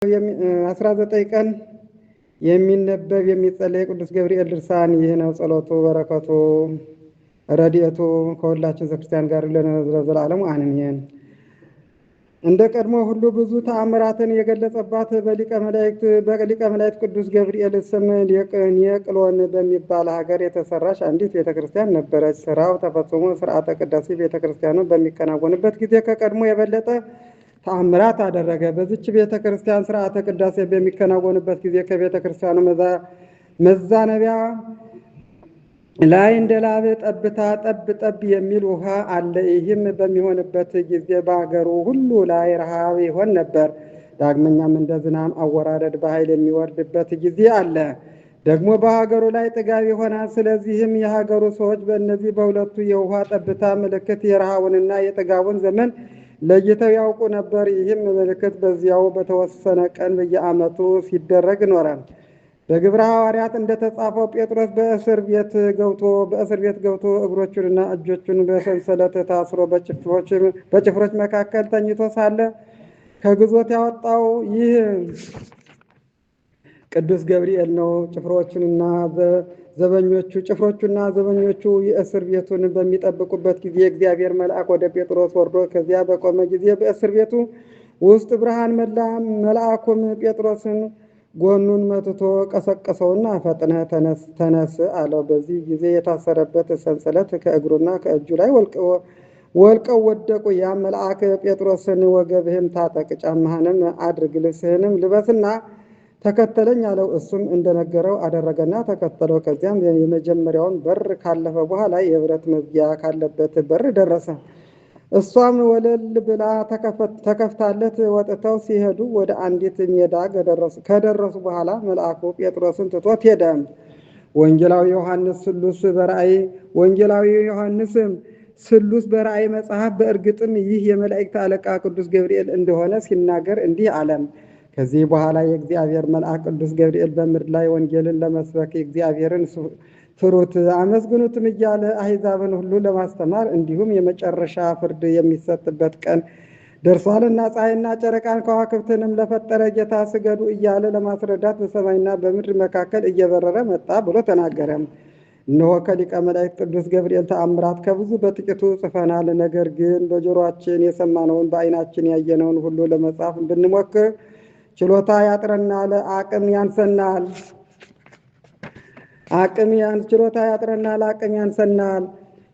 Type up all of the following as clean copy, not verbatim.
19 ቀን የሚነበብ የሚጸለይ ቅዱስ ገብርኤል ድርሳን ይህ ነው። ጸሎቱ በረከቱ ረድኤቱ ከሁላችን ክርስቲያን ጋር ለዘላለሙ አሜን። እንደ ቀድሞ ሁሉ ብዙ ተአምራትን የገለጸባት በሊቀ መላእክት ቅዱስ ገብርኤል ስም ኔቅሎን በሚባል ሀገር የተሰራች አንዲት ቤተክርስቲያን ነበረች። ስራው ተፈጽሞ ስርዓተ ቅዳሴ ቤተክርስቲያኑ በሚከናወንበት ጊዜ ከቀድሞ የበለጠ ተአምራት አደረገ። በዚች ቤተክርስቲያን ስርዓተ ቅዳሴ በሚከናወንበት ጊዜ ከቤተክርስቲያኑ መዛነቢያ ላይ እንደ ላብ ጠብታ ጠብ ጠብ የሚል ውሃ አለ። ይህም በሚሆንበት ጊዜ በአገሩ ሁሉ ላይ ረሃብ ይሆን ነበር። ዳግመኛም እንደ ዝናብ አወራረድ በኃይል የሚወርድበት ጊዜ አለ። ደግሞ በሀገሩ ላይ ጥጋብ ይሆናል። ስለዚህም የሀገሩ ሰዎች በእነዚህ በሁለቱ የውሃ ጠብታ ምልክት የረሃቡንና የጥጋቡን ዘመን ለይተው ያውቁ ነበር። ይህም ምልክት በዚያው በተወሰነ ቀን በየዓመቱ ሲደረግ ኖረ። በግብረ ሐዋርያት እንደተጻፈው ጴጥሮስ በእስር ቤት ገብቶ እግሮቹንና እጆቹን በሰንሰለት ታስሮ በጭፍሮች መካከል ተኝቶ ሳለ ከግዞት ያወጣው ይህ ቅዱስ ገብርኤል ነው። ጭፍሮቹና ዘበኞቹ የእስር ቤቱን በሚጠብቁበት ጊዜ የእግዚአብሔር መልአክ ወደ ጴጥሮስ ወርዶ ከዚያ በቆመ ጊዜ በእስር ቤቱ ውስጥ ብርሃን መላ። መልአኩም ጴጥሮስን ጎኑን መትቶ ቀሰቀሰውና ፈጥነህ ተነስ አለው። በዚህ ጊዜ የታሰረበት ሰንሰለት ከእግሩና ከእጁ ላይ ወልቀው ወደቁ። ያም መልአክ ጴጥሮስን ወገብህን ታጠቅ፣ ጫማህንም አድርግ፣ ልብስህንም ልበስና ተከተለኝ አለው። እሱም እንደነገረው አደረገና ተከተለው። ከዚያም የመጀመሪያውን በር ካለፈ በኋላ የብረት መዝጊያ ካለበት በር ደረሰ። እሷም ወለል ብላ ተከፍታለት ወጥተው ሲሄዱ ወደ አንዲት ሜዳ ከደረሱ በኋላ መልአኩ ጴጥሮስን ትቶት ሄደ። ወንጌላዊ ዮሐንስ ስሉስ በራእይ መጽሐፍ በእርግጥም ይህ የመላእክት አለቃ ቅዱስ ገብርኤል እንደሆነ ሲናገር እንዲህ አለ። ከዚህ በኋላ የእግዚአብሔር መልአክ ቅዱስ ገብርኤል በምድር ላይ ወንጌልን ለመስበክ እግዚአብሔርን ፍሩት አመስግኑትም እያለ አሕዛብን ሁሉ ለማስተማር እንዲሁም የመጨረሻ ፍርድ የሚሰጥበት ቀን ደርሷልና ፀሐይና ጨረቃን ከዋክብትንም ለፈጠረ ጌታ ስገዱ እያለ ለማስረዳት በሰማይና በምድር መካከል እየበረረ መጣ ብሎ ተናገረ። እነሆ ከሊቀ መላእክት ቅዱስ ገብርኤል ተአምራት ከብዙ በጥቂቱ ጽፈናል። ነገር ግን በጆሮአችን የሰማነውን በዓይናችን ያየነውን ሁሉ ለመጻፍ ብንሞክር ችሎታ ያጥረናል፣ አቅም ያንሰናል።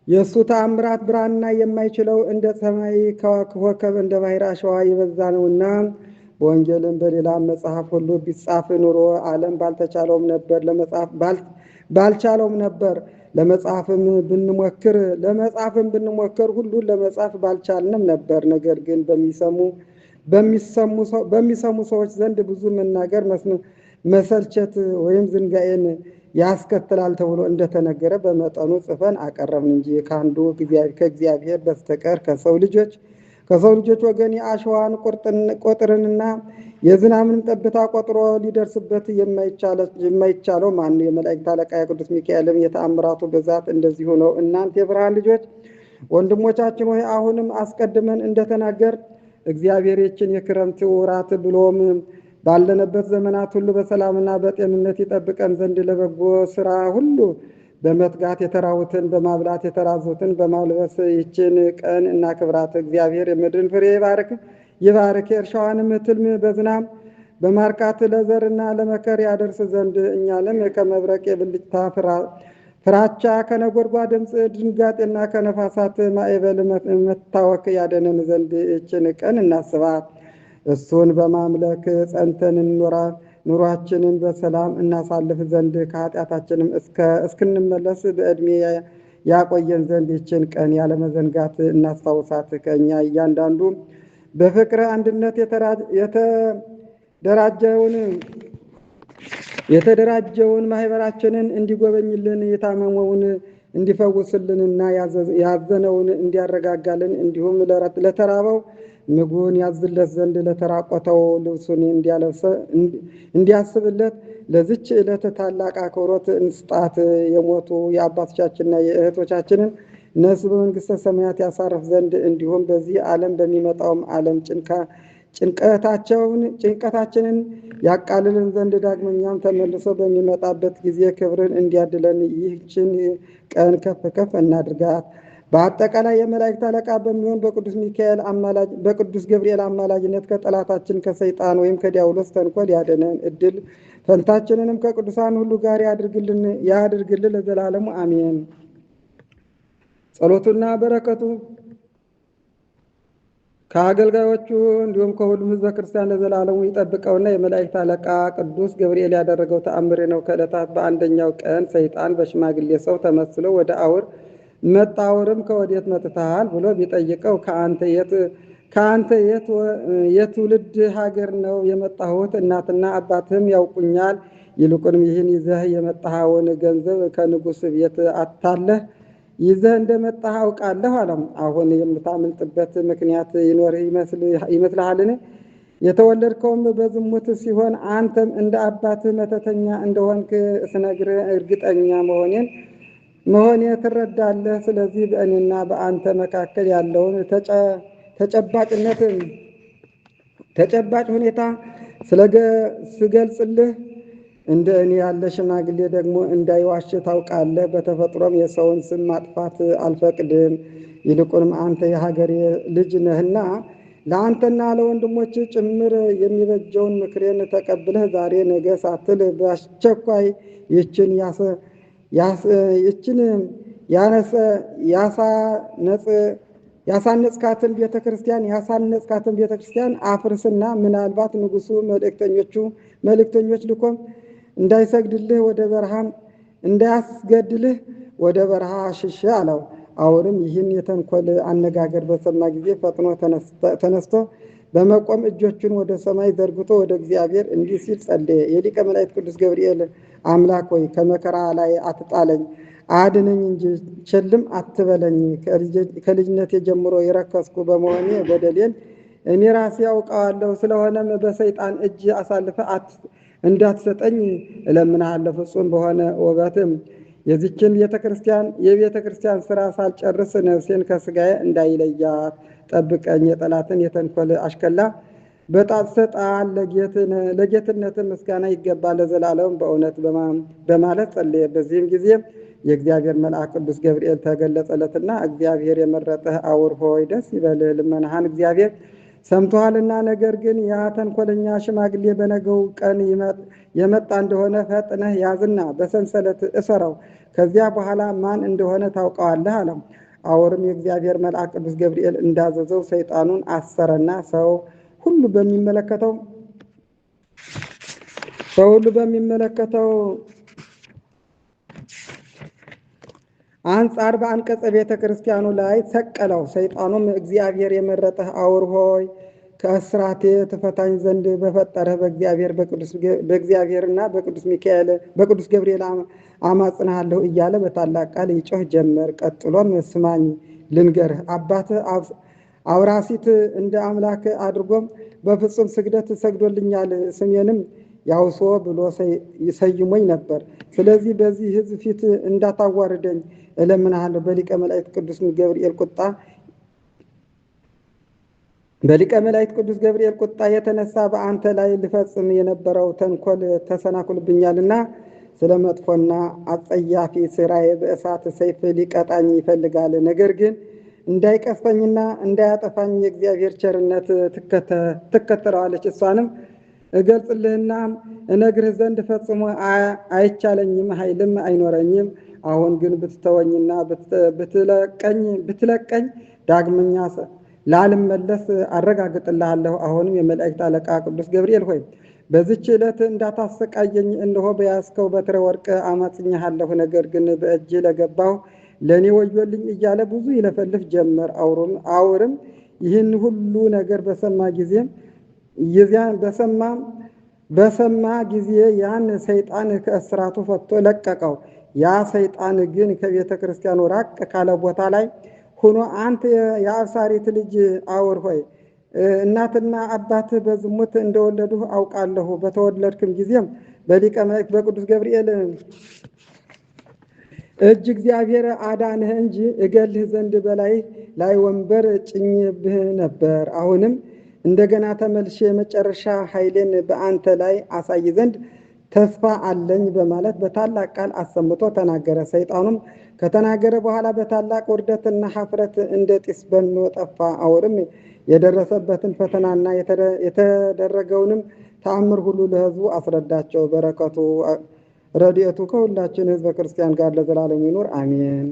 የእሱ ተአምራት ብራና የማይችለው እንደ ሰማይ ኮከብ እንደ ባሕር አሸዋ የበዛ ነውና በወንጌልም በሌላም መጽሐፍ ሁሉ ቢጻፍ ኑሮ ዓለም ባልቻለውም ነበር። ለመጻፍም ብንሞክር ሁሉን ለመጻፍ ባልቻልንም ነበር። ነገር ግን በሚሰሙ ሰዎች ዘንድ ብዙ መናገር መሰልቸት ወይም ዝንጋኤን ያስከትላል ተብሎ እንደተነገረ በመጠኑ ጽፈን አቀረብን እንጂ ከአንዱ ከእግዚአብሔር በስተቀር ከሰው ልጆች ወገን የአሸዋን ቁጥርንና የዝናብንም ጠብታ ቆጥሮ ሊደርስበት የማይቻለው ማን ነው? የመላእክት አለቃ የቅዱስ ሚካኤልም የተአምራቱ ብዛት እንደዚሁ ነው። እናንተ የብርሃን ልጆች ወንድሞቻችን ሆይ አሁንም አስቀድመን እንደተናገር እግዚአብሔር ይህችን የክረምት ወራት ብሎም ባለንበት ዘመናት ሁሉ በሰላምና በጤንነት ይጠብቀን ዘንድ ለበጎ ስራ ሁሉ በመትጋት የተራቡትን በማብላት የተራዙትን በማልበስ ይህችን ቀን እናክብራት። እግዚአብሔር የምድርን ፍሬ ይባርክ፣ የእርሻዋንም ትልም በዝናብ በማርካት ለዘርና ለመከር ያደርስ ዘንድ እኛንም ከመብረቅ የብልጭታ ፍራቻ ከነጎድጓድ ድምፅ ድንጋጤና ከነፋሳት ማዕበል መታወክ ያደነን ዘንድ ይህችን ቀን እናስባት። እሱን በማምለክ ጸንተን ኑሯችንን በሰላም እናሳልፍ ዘንድ ከኃጢአታችንም እስክንመለስ በዕድሜ ያቆየን ዘንድ ይህችን ቀን ያለመዘንጋት እናስታውሳት። ከእኛ እያንዳንዱ በፍቅረ አንድነት የተደራጀውን ማህበራችንን እንዲጎበኝልን የታመመውን እንዲፈውስልንና ያዘነውን እንዲያረጋጋልን እንዲሁም ለተራበው ምግቡን ያዝለት ዘንድ ለተራቆተው ልብሱን እንዲያስብለት ለዚች ዕለት ታላቅ አክብሮት እንስጣት። የሞቱ የአባቶቻችንና የእህቶቻችንን ነፍስ በመንግሥተ ሰማያት ያሳርፍ ዘንድ እንዲሁም በዚህ ዓለም በሚመጣውም ዓለም ጭንቀታችንን ያቃልልን ዘንድ ዳግመኛም ተመልሶ በሚመጣበት ጊዜ ክብርን እንዲያድለን ይህችን ቀን ከፍ ከፍ እናድርጋት። በአጠቃላይ የመላእክት አለቃ በሚሆን በቅዱስ ገብርኤል አማላጅነት ከጠላታችን ከሰይጣን ወይም ከዲያብሎስ ተንኮል ያደነን፣ እድል ፈንታችንንም ከቅዱሳን ሁሉ ጋር ያድርግልን ለዘላለሙ አሜን። ጸሎቱና በረከቱ ከአገልጋዮቹ እንዲሁም ከሁሉም ሕዝበ ክርስቲያን ለዘላለሙ ይጠብቀውና የመላእክት አለቃ ቅዱስ ገብርኤል ያደረገው ተአምር ነው። ከዕለታት በአንደኛው ቀን ሰይጣን በሽማግሌ ሰው ተመስሎ ወደ አውር መጣ። አውርም ከወዴት መጥተሃል ብሎ ቢጠይቀው ከአንተ የትውልድ ሀገር ነው የመጣሁት፣ እናትና አባትህም ያውቁኛል። ይልቁንም ይህን ይዘህ የመጣኸውን ገንዘብ ከንጉሥ ቤት አታለህ ይዘህ እንደመጣህ አውቃለሁ አለው። አሁን የምታመልጥበት ምክንያት ይኖርህ ይመስልሃልን? የተወለድከውም በዝሙት ሲሆን አንተም እንደ አባትህ መተተኛ እንደሆንክ ስነግርህ እርግጠኛ መሆኔ ትረዳለህ። ስለዚህ በእኔና በአንተ መካከል ያለውን ተጨባጭ ሁኔታ ስገልጽልህ እንደ እኔ ያለ ሽማግሌ ደግሞ እንዳይዋሽ ታውቃለህ። በተፈጥሮም የሰውን ስም ማጥፋት አልፈቅድም። ይልቁንም አንተ የሀገሬ ልጅ ነህና ለአንተና ለወንድሞች ጭምር የሚበጀውን ምክሬን ተቀብለህ ዛሬ ነገ ሳትል በአስቸኳይ ይችን ያሳነጽካትን ቤተክርስቲያን አፍርስና ምናልባት ንጉሡ መልእክተኞች ልኮም እንዳያስገድልህ ወደ በረሃ ሽሽ አለው። አውርም ይህን የተንኮል አነጋገር በሰማ ጊዜ ፈጥኖ ተነስቶ በመቆም እጆቹን ወደ ሰማይ ዘርግቶ ወደ እግዚአብሔር እንዲህ ሲል ጸለየ። የሊቀ መላእክት ቅዱስ ገብርኤል አምላክ ሆይ ከመከራ ላይ አትጣለኝ፣ አድነኝ እንጂ ቸልም አትበለኝ። ከልጅነቴ ጀምሮ የረከስኩ በመሆኔ በደሌን እኔ ራሴ ያውቀዋለሁ። ስለሆነም በሰይጣን እጅ አሳልፈ እንዳትሰጠኝ እለምንሃለሁ። ፍጹም በሆነ ውበትም የዚችን የቤተ ክርስቲያን ስራ ሳልጨርስ ነፍሴን ከስጋዬ እንዳይለያት ጠብቀኝ። የጠላትን የተንኮል አሽከላ በጣጥሰህ ጣል። ለጌትነት ምስጋና ይገባል ለዘላለም በእውነት በማለት ጸለየ። በዚህም ጊዜ የእግዚአብሔር መልአክ ቅዱስ ገብርኤል ተገለጸለትና እግዚአብሔር የመረጠህ አውር ሆይ ደስ ይበልህ፣ ልመናህን እግዚአብሔር ሰምቶሃልና። ነገር ግን ያ ተንኮለኛ ሽማግሌ በነገው ቀን የመጣ እንደሆነ ፈጥነህ ያዝና በሰንሰለት እሰረው፣ ከዚያ በኋላ ማን እንደሆነ ታውቀዋለህ አለው። አውርም የእግዚአብሔር መልአክ ቅዱስ ገብርኤል እንዳዘዘው ሰይጣኑን አሰረና ሰው ሁሉ በሚመለከተው አንጻር በአንቀጸ ቤተ ክርስቲያኑ ላይ ሰቀለው። ሰይጣኑም እግዚአብሔር የመረጠህ አውር ሆይ ከእስራቴ ትፈታኝ ዘንድ በፈጠረህ በእግዚአብሔርና በቅዱስ ገብርኤል አማጽንሃለሁ እያለ በታላቅ ቃል ይጮህ ጀመር። ቀጥሎም ስማኝ ልንገርህ፣ አባትህ አውራሲት እንደ አምላክ አድርጎም በፍጹም ስግደት ሰግዶልኛል፣ ስሜንም ያውሶ ብሎ ይሰይሞኝ ነበር። ስለዚህ በዚህ ሕዝብ ፊት እንዳታዋርደኝ እለምንሃለሁ። በሊቀ መላእክት ቅዱስ ገብርኤል ቁጣ የተነሳ በአንተ ላይ ልፈጽም የነበረው ተንኮል ተሰናክሎብኛልና ስለ መጥፎና አጸያፊ ስራዬ በእሳት ሰይፍ ሊቀጣኝ ይፈልጋል። ነገር ግን እንዳይቀስፈኝና እንዳያጠፋኝ የእግዚአብሔር ቸርነት ትከተለዋለች። እሷንም እገልጽልህና እነግርህ ዘንድ ፈጽሞ አይቻለኝም፣ ኃይልም አይኖረኝም። አሁን ግን ብትተወኝና ብትለቀኝ ዳግመኛ ላልመለስ አረጋግጥልሃለሁ። አሁንም የመላእክት አለቃ ቅዱስ ገብርኤል ሆይ በዚች ዕለት እንዳታሰቃየኝ እነሆ በያዝከው በትረ ወርቅ አማጽኛሃለሁ። ነገር ግን በእጅ ለገባሁ ለእኔ ወዮልኝ እያለ ብዙ ይለፈልፍ ጀመር። አውርም ይህን ሁሉ ነገር በሰማ ጊዜ ያን ሰይጣን ከእስራቱ ፈቶ ለቀቀው። ያ ሰይጣን ግን ከቤተ ክርስቲያኑ ራቅ ካለ ቦታ ላይ ሆኖ አንተ የአብሳሪት ልጅ አውር ሆይ እናትና አባትህ በዝሙት እንደወለዱህ አውቃለሁ። በተወለድክም ጊዜም በሊቀ መላእክት በቅዱስ ገብርኤል እጅ እግዚአብሔር አዳንህ እንጂ እገልህ ዘንድ በላይ ወንበር ጭኝብህ ነበር። አሁንም እንደገና ተመልሼ የመጨረሻ ኃይሌን በአንተ ላይ አሳይ ዘንድ ተስፋ አለኝ በማለት በታላቅ ቃል አሰምቶ ተናገረ። ሰይጣኑም ከተናገረ በኋላ በታላቅ ውርደትና ኀፍረት እንደ ጢስ በሚጠፋ አውርም የደረሰበትን ፈተናና የተደረገውንም ተአምር ሁሉ ለሕዝቡ አስረዳቸው። በረከቱ ረድኤቱ ከሁላችን ሕዝበ ክርስቲያን ጋር ለዘላለም ይኑር አሜን።